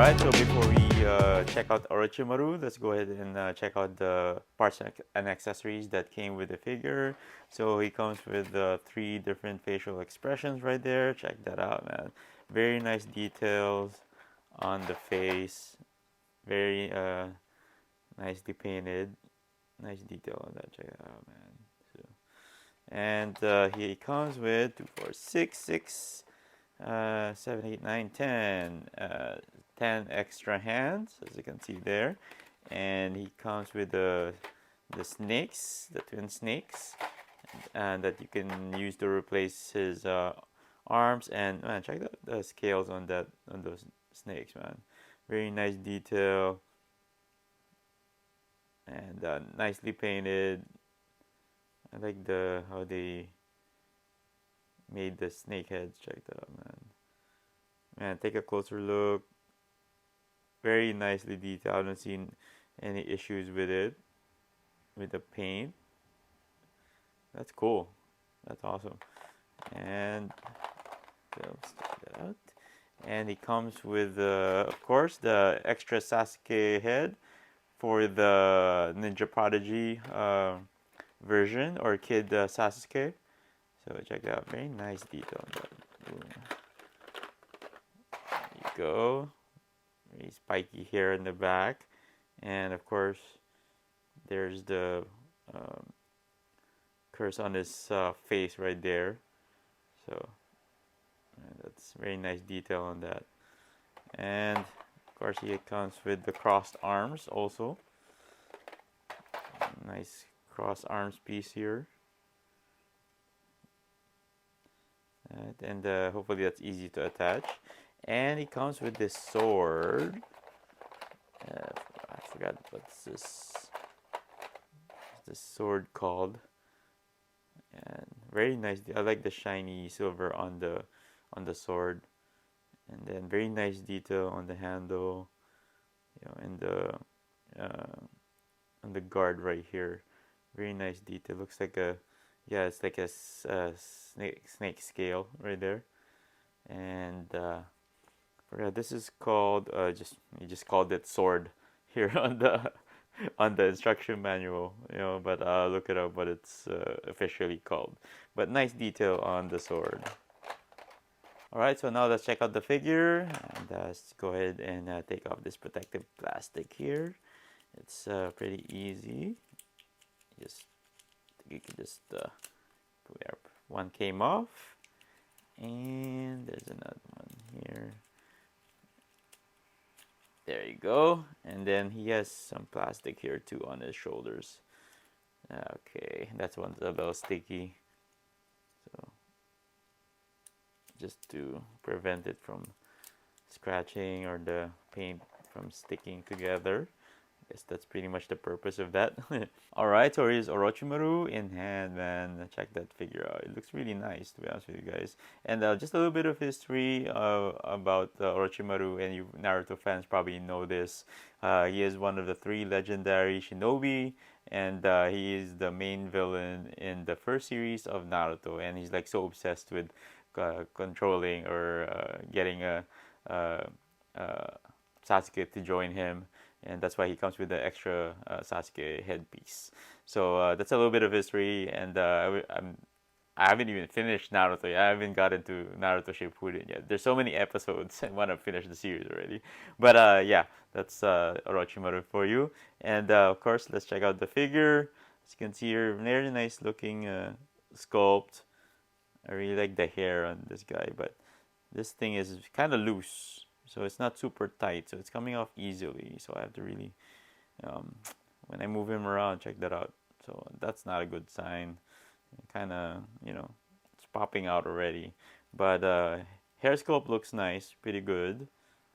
Alright, so before we check out Orochimaru, let's go ahead and check out the parts and accessories that came with the figure. So he comes with three different facial expressions right there. Check that out, man. Very nice details on the face. Very nicely painted. Nice detail on that. Check it out, man. So, and he comes with 2, 4, 6, 6. 7, 8, 9, 10. 10 extra hands, as you can see there. And he comes with the snakes, the twin snakes, and that you can use to replace his arms. And man, check out the scales on those snakes, man. Very nice detail and nicely painted. I like how they made the snake heads. Check that out, man. Man, take a closer look. Very nicely detailed. I haven't seen any issues with it, with the paint. That's cool. That's awesome. And let's check that out. And it comes with, of course, the extra Sasuke head for the Ninja Prodigy version, or Kid Sasuke. So check it out. Very nice detail on that. Boom. There you go. Very spiky hair in the back. And of course, there's the curse on his face right there. So that's very nice detail on that. And of course, he comes with the crossed arms also. Nice cross arms piece here. And hopefully that's easy to attach. And he comes with this sword. I forgot what's this sword called. And very nice. I like the shiny silver on the sword, and then very nice detail on the handle, and on the guard right here. Very nice detail. Looks like it's like a snake scale right there. And forgot this is called you just called it sword here on the instruction manual, but look it up what it's officially called. But nice detail on the sword. Alright, so now let's check out the figure, and let's go ahead and take off this protective plastic here. It's pretty easy. You can just one came off, and there's another one here. There you go. And then he has some plastic here too on his shoulders. Okay, that's one's a little sticky. So just to prevent it from scratching or the paint from sticking together. I guess that's pretty much the purpose of that. Alright, so here's Orochimaru in hand, man. Check that figure out. It looks really nice, to be honest with you guys. And just a little bit of history about Orochimaru, and you Naruto fans probably know this. He is one of the 3 legendary shinobi, and he is the main villain in the first series of Naruto. And he's like so obsessed with controlling or getting Sasuke to join him. And that's why he comes with the extra Sasuke headpiece. So that's a little bit of history, and I haven't even finished Naruto yet. I haven't gotten to Naruto Shippuden yet. There's so many episodes. I want to finish the series already. But yeah, that's Orochimaru for you. And of course, let's check out the figure. As you can see here, very nice looking sculpt. I really like the hair on this guy, but this thing is kind of loose. So it's not super tight, so it's coming off easily. So I have to really, when I move him around, check that out. So that's not a good sign. Kind of, it's popping out already. But hair sculpt looks nice, pretty good.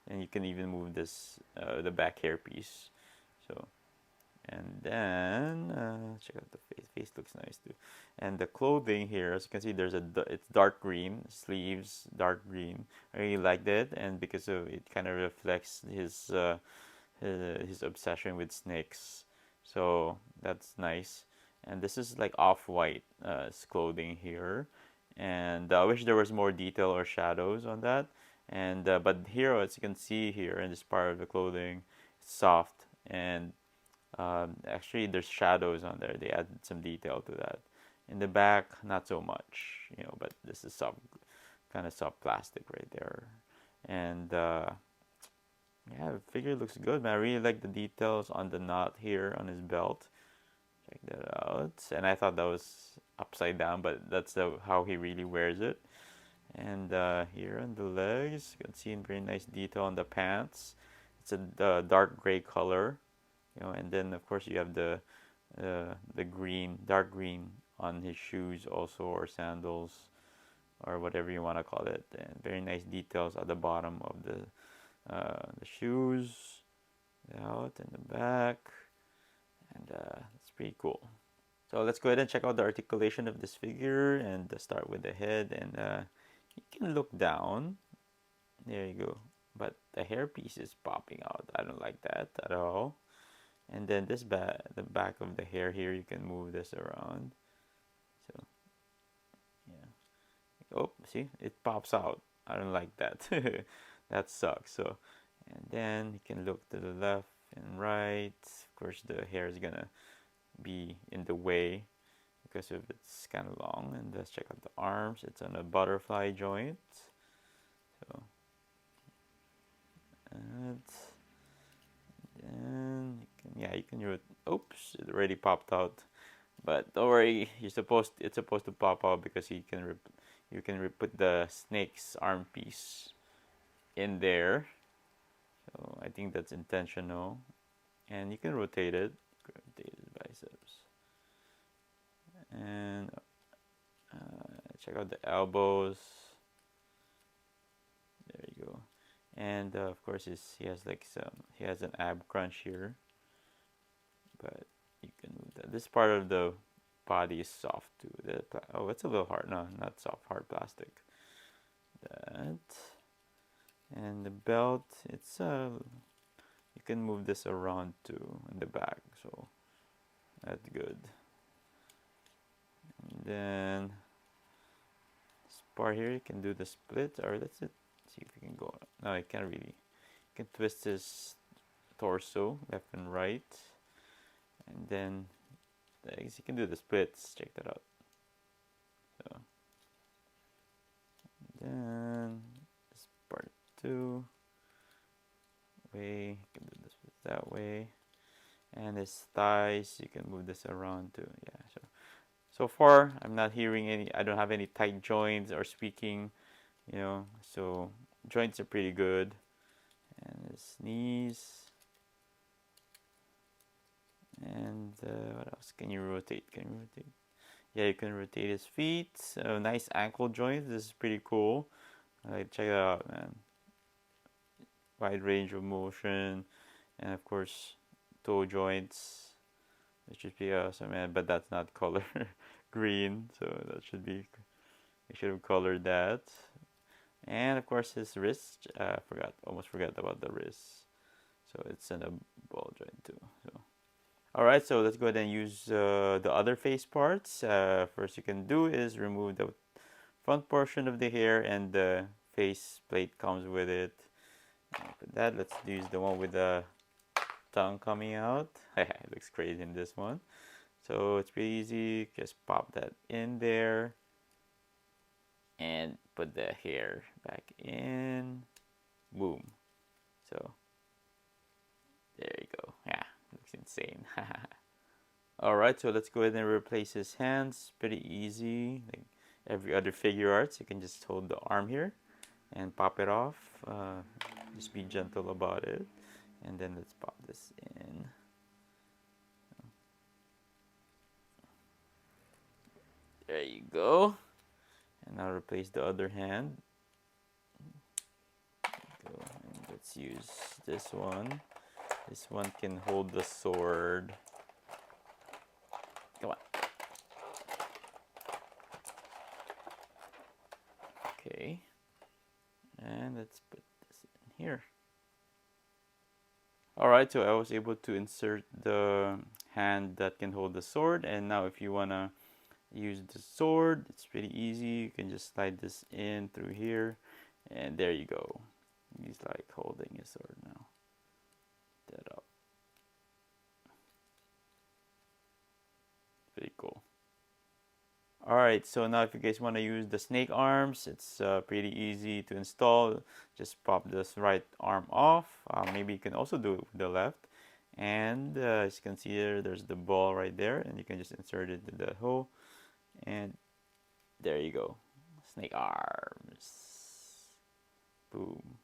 And you can even move this, the back hair piece. So, and then check out the face. Face looks nice too. And the clothing here, as you can see, it's dark green sleeves, dark green. I really liked it, and because of it, kind of reflects his obsession with snakes. So that's nice. And this is like off-white clothing here, and I wish there was more detail or shadows on that. And but here, as you can see here in this part of the clothing, it's soft, and actually there's shadows on there. They added some detail to that. In the back, not so much, but this is soft, kind of soft plastic right there. And yeah, the figure looks good, man. I really like the details on the knot here on his belt. Check that out. And I thought that was upside down, but that's how he really wears it. And here on the legs, you can see in very nice detail on the pants. It's a dark gray color, and then of course you have the green, dark green on his shoes also, or sandals, or whatever you want to call it. And very nice details at the bottom of the shoes, out and the back, and it's pretty cool. So let's go ahead and check out the articulation of this figure, and start with the head. And you can look down. There you go. But the hairpiece is popping out. I don't like that at all. And then the back of the hair here, you can move this around. So yeah. Oh, see, it pops out. I don't like that. That sucks. So, and then you can look to the left and right. Of course, the hair is gonna be in the way because of it's kind of long. And let's check out the arms. It's on a butterfly joint. So, and then you can oops, it already popped out. But don't worry, it's supposed to pop out because you can put the snake's arm piece in there. So I think that's intentional, and you can rotate it. Rotate his biceps, and check out the elbows. There you go. And of course, he has an ab crunch here, but you can move that. This part of the body is soft too. It's a little hard. No, not soft, hard plastic. That, and the belt. It's you can move this around too in the back, so that's good. And then this part here, you can do the split, or let's see if we can go. No, you can't really. You can twist his torso left and right, and then legs. You can do the splits. Check that out. So then this part too. Way you can do this that way, and his thighs. You can move this around too. Yeah. So far, I'm not hearing any. I don't have any tight joints or squeaking. So joints are pretty good. And his knees. And what else? Can you rotate? Yeah, you can rotate his feet. Nice ankle joint. This is pretty cool. Check it out, man. Wide range of motion, and of course, toe joints. It should be awesome, man. But that's not color green, so that should be. I should have colored that. And of course, his wrist. Almost forgot about the wrist. So it's in a ball joint too. So. Alright, so let's go ahead and use the other face parts. First you can do is remove the front portion of the hair, and the face plate comes with it. Put that. Let's use the one with the tongue coming out. It looks crazy in this one. So it's pretty easy. Just pop that in there and put the hair back in. Boom. So there you go. Yeah. Looks insane. Alright, so let's go ahead and replace his hands. Pretty easy, like every other Figuarts. You can just hold the arm here and pop it off. Just be gentle about it. And then let's pop this in. There you go. And now replace the other hand. And let's use this one. This one can hold the sword. Come on. Okay. And let's put this in here. Alright, so I was able to insert the hand that can hold the sword. And now if you want to use the sword, it's pretty easy. You can just slide this in through here. And there you go. He's like holding his sword now. That up. Pretty cool. Alright, so now if you guys want to use the snake arms, it's pretty easy to install. Just pop this right arm off. Maybe you can also do it with the left. And as you can see here, there's the ball right there, and you can just insert it into the hole. And there you go. Snake arms. Boom.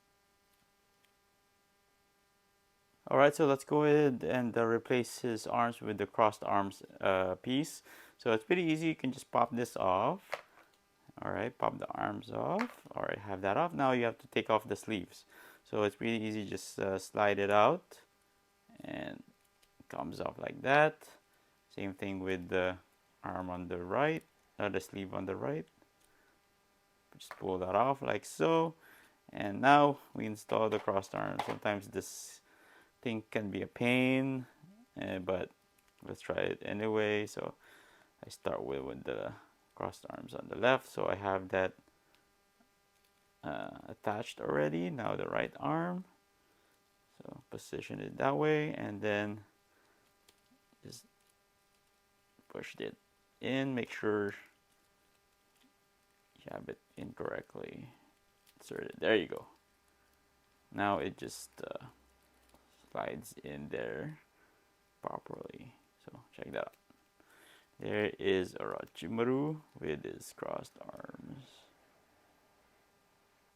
Alright, so let's go ahead and replace his arms with the crossed arms piece. So it's pretty easy. You can just pop this off. Alright, pop the arms off. Alright, have that off. Now you have to take off the sleeves. So it's pretty easy. Just slide it out. And it comes off like that. Same thing with the arm on the right. The sleeve on the right. Just pull that off like so. And now we install the crossed arms. Sometimes this thing can be a pain, but let's try it anyway. So I start with the crossed arms on the left, so I have that attached already. Now the right arm, so position it that way, and then just push it in. Make sure you have it in correctly. Insert it. There you go. Now it just slides in there properly. So check that out. There is Orochimaru with his crossed arms.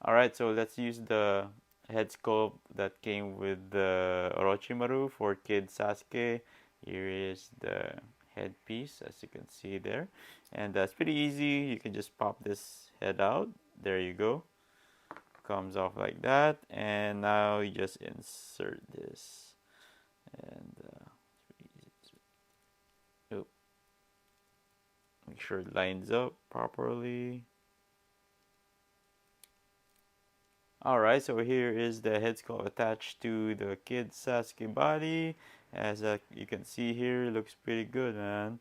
Alright, so let's use the head sculpt that came with the Orochimaru for Kid Sasuke. Here is the headpiece, as you can see there. And that's pretty easy. You can just pop this head out. There you go. Comes off like that. And now you just insert this. And make sure it lines up properly. Alright, so here is the head sculpt attached to the Kid Sasuke body. As you can see here, it looks pretty good, man.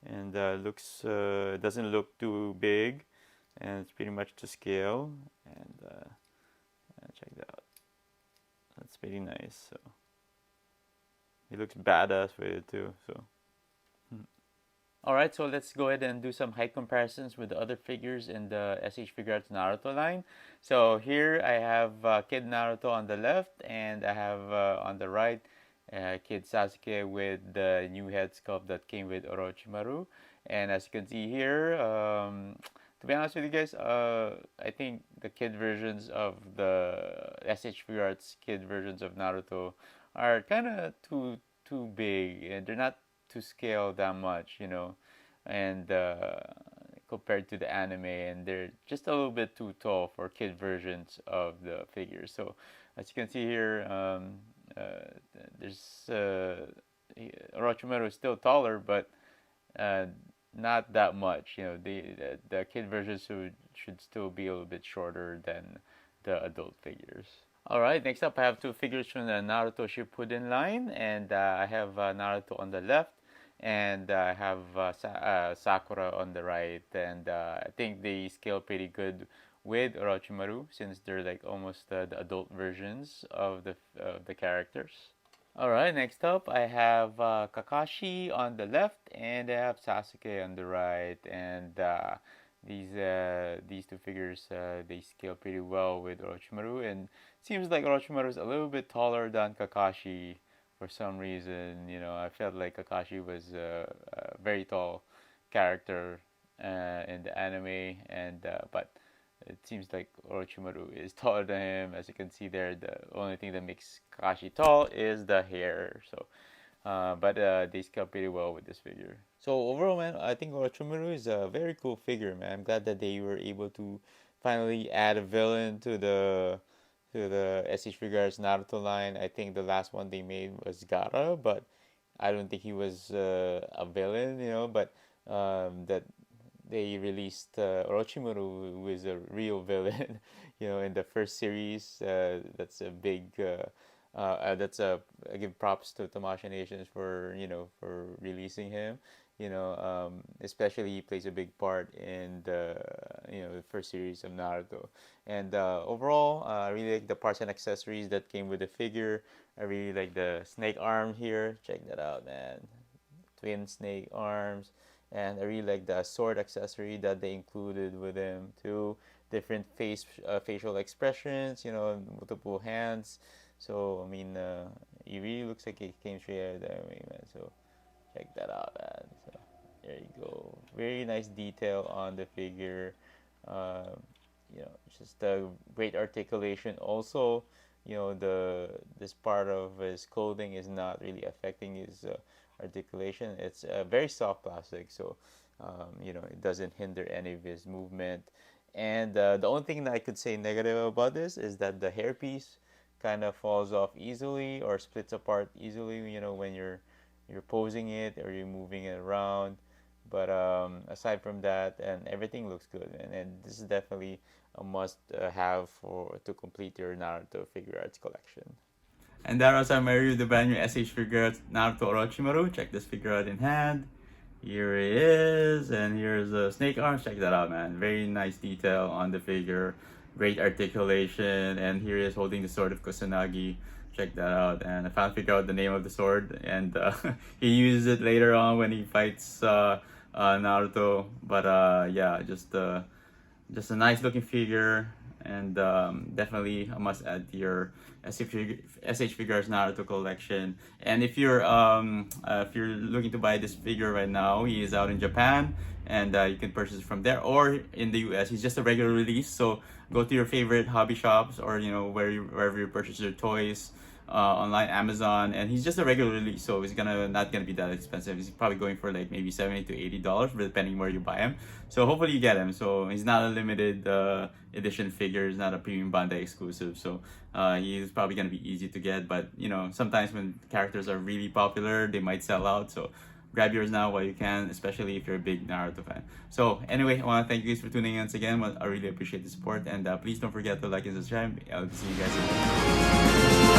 And doesn't look too big. And it's pretty much to scale. And check that out. That's pretty nice. So he looks badass with it too. So. Alright, so let's go ahead and do some height comparisons with the other figures in the SH Figuarts Naruto line. So here I have Kid Naruto on the left, and I have on the right Kid Sasuke with the new head sculpt that came with Orochimaru. And as you can see here, to be honest with you guys, I think the kid versions of the SH Figuarts kid versions of Naruto are kind of too big, and they're not to scale that much, you know, and compared to the anime, and they're just a little bit too tall for kid versions of the figures. So as you can see here, there's Orochimaru is still taller, but not that much. You know, the kid versions should still be a little bit shorter than the adult figures. Alright, next up I have two figures from the Naruto Shippuden line, and I have Naruto on the left, and I have Sakura on the right, and I think they scale pretty good with Orochimaru, since they're like almost the adult versions of the characters. Alright, next up I have Kakashi on the left, and I have Sasuke on the right, and these two figures they scale pretty well with Orochimaru, and seems like Orochimaru is a little bit taller than Kakashi for some reason. You know, I felt like Kakashi was a very tall character in the anime, and but it seems like Orochimaru is taller than him. As you can see there, the only thing that makes Kakashi tall is the hair. So, but they scale pretty well with this figure. So overall, man, I think Orochimaru is a very cool figure, man. I'm glad that they were able to finally add a villain to the SH Figuarts Naruto line. I think the last one they made was Gaara, but I don't think he was a villain, you know. But that they released Orochimaru, who is a real villain, you know, in the first series. That's a big. I give props to Tamasha Nations for for releasing him, Especially he plays a big part in the first series of Naruto. And overall, I really like the parts and accessories that came with the figure. I really like the snake arm here. Check that out, man. Twin snake arms. And I really like the sword accessory that they included with him too. Different facial expressions, multiple hands. So I mean, he really looks like he came straight out of the anime, man. So check that out, man. So there you go. Very nice detail on the figure. Um, just a great articulation. Also, this part of his clothing is not really affecting his articulation. It's very soft plastic, so it doesn't hinder any of his movement. And the only thing that I could say negative about this is that the hairpiece kind of falls off easily or splits apart easily. When you're posing it or you're moving it around. But aside from that, and everything looks good, and this is definitely a must have for to complete your Naruto figure arts collection. And that was my review of the brand new SH Figuarts Naruto Orochimaru. Check this figure out in hand. Here he is, and here's the snake arms. Check that out, man. Very nice detail on the figure. Great articulation, and here he is holding the sword of Kusanagi. Check that out. And I finally figured out the name of the sword, and he uses it later on when he fights Naruto. But yeah, just a nice looking figure, and definitely a must add to your SH Figuarts Naruto collection. And if you're looking to buy this figure right now, he is out in Japan, and you can purchase it from there, or in the US. He's just a regular release, so go to your favorite hobby shops, or wherever you purchase your toys. Online, Amazon, and he's just a regular release, so he's not gonna be that expensive. He's probably going for like maybe $70 to $80, depending where you buy him. So hopefully you get him. So he's not a limited edition figure. He's not a premium Bandai exclusive. So he's probably gonna be easy to get. But sometimes when characters are really popular, they might sell out. So grab yours now while you can, especially if you're a big Naruto fan. So anyway, I want to thank you guys for tuning in once again. I really appreciate the support, and please don't forget to like and subscribe. I'll see you guys later.